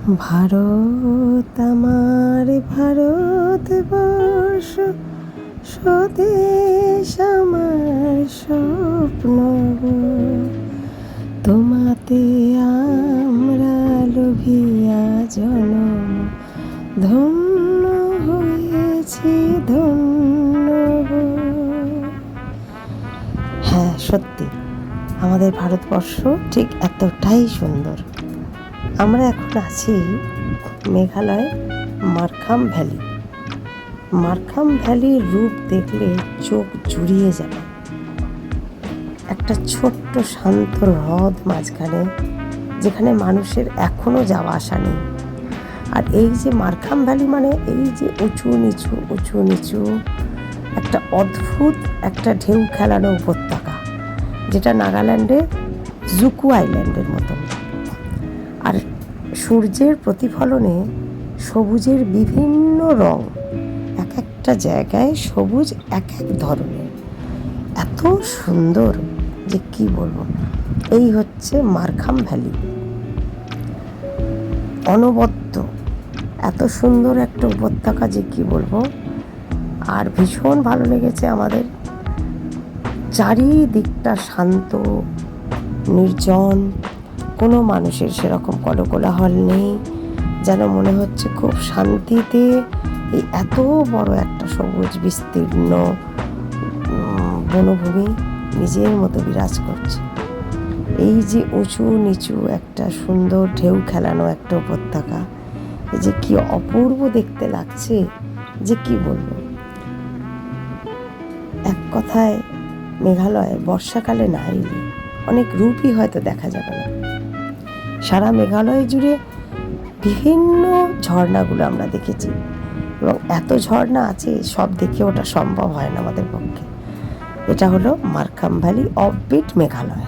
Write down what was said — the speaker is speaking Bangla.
ভারত আমার ভারতবর্ষ, স্বদেশ আমার স্বপ্ন গো। তোমাতে আমরা লোভিয়া জনম, ধন্য হয়েছি ধন্য গো। হ্যাঁ, সত্যি আমাদের ভারতবর্ষ ঠিক এতটাই সুন্দর। আমরা এখন আছি মেঘালয় মারখাম ভ্যালি। মারখাম ভ্যালির রূপ দেখলে চোখ জুড়িয়ে যাবে। একটা ছোট্ট শান্ত হ্রদ মাঝখানে, যেখানে মানুষের এখনো যাওয়া আসা নেই। আর এই যে মারখাম ভ্যালি মানে এই যে উঁচু নিচু একটা অদ্ভুত একটা ঢেউ খেলানো উপত্যকা, যেটা নাগাল্যান্ডের জুকু আইল্যান্ডের মতন। আর সূর্যের প্রতিফলনে সবুজের বিভিন্ন রং, এক একটা জায়গায় সবুজ এক এক ধরনের, এত সুন্দর যে কি বলবো। এই হচ্ছে মারখাম ভ্যালি, অনবদ্য এত সুন্দর একটা উপত্যকা যে কি বলবো। আর ভীষণ ভালো লেগেছে আমাদের। চারিদিকটা শান্ত, নির্জন, কোনো মানুষের সেরকম কলকোলাহল নেই। যেন মনে হচ্ছে খুব শান্তিতে এই এত বড় একটা সবুজ বিস্তীর্ণ বনভূমি নিজের মতো বিরাজ করছে। এই যে উঁচু নিচু একটা সুন্দর ঢেউ খেলানো একটা উপত্যকা, এই যে কি অপূর্ব দেখতে লাগছে যে কি বলবো। এক কথায় মেঘালয় বর্ষাকালে না এলে অনেক রূপই হয়তো দেখা যাবে না। সারা মেঘালয় জুড়ে বিভিন্ন ঝর্ণাগুলো আমরা দেখেছি, এবং এত ঝর্ণা আছে সব দেখে ওটা সম্ভব হয় না আমাদের পক্ষে। এটা হলো মারখাম ভ্যালি অফবিট মেঘালয়।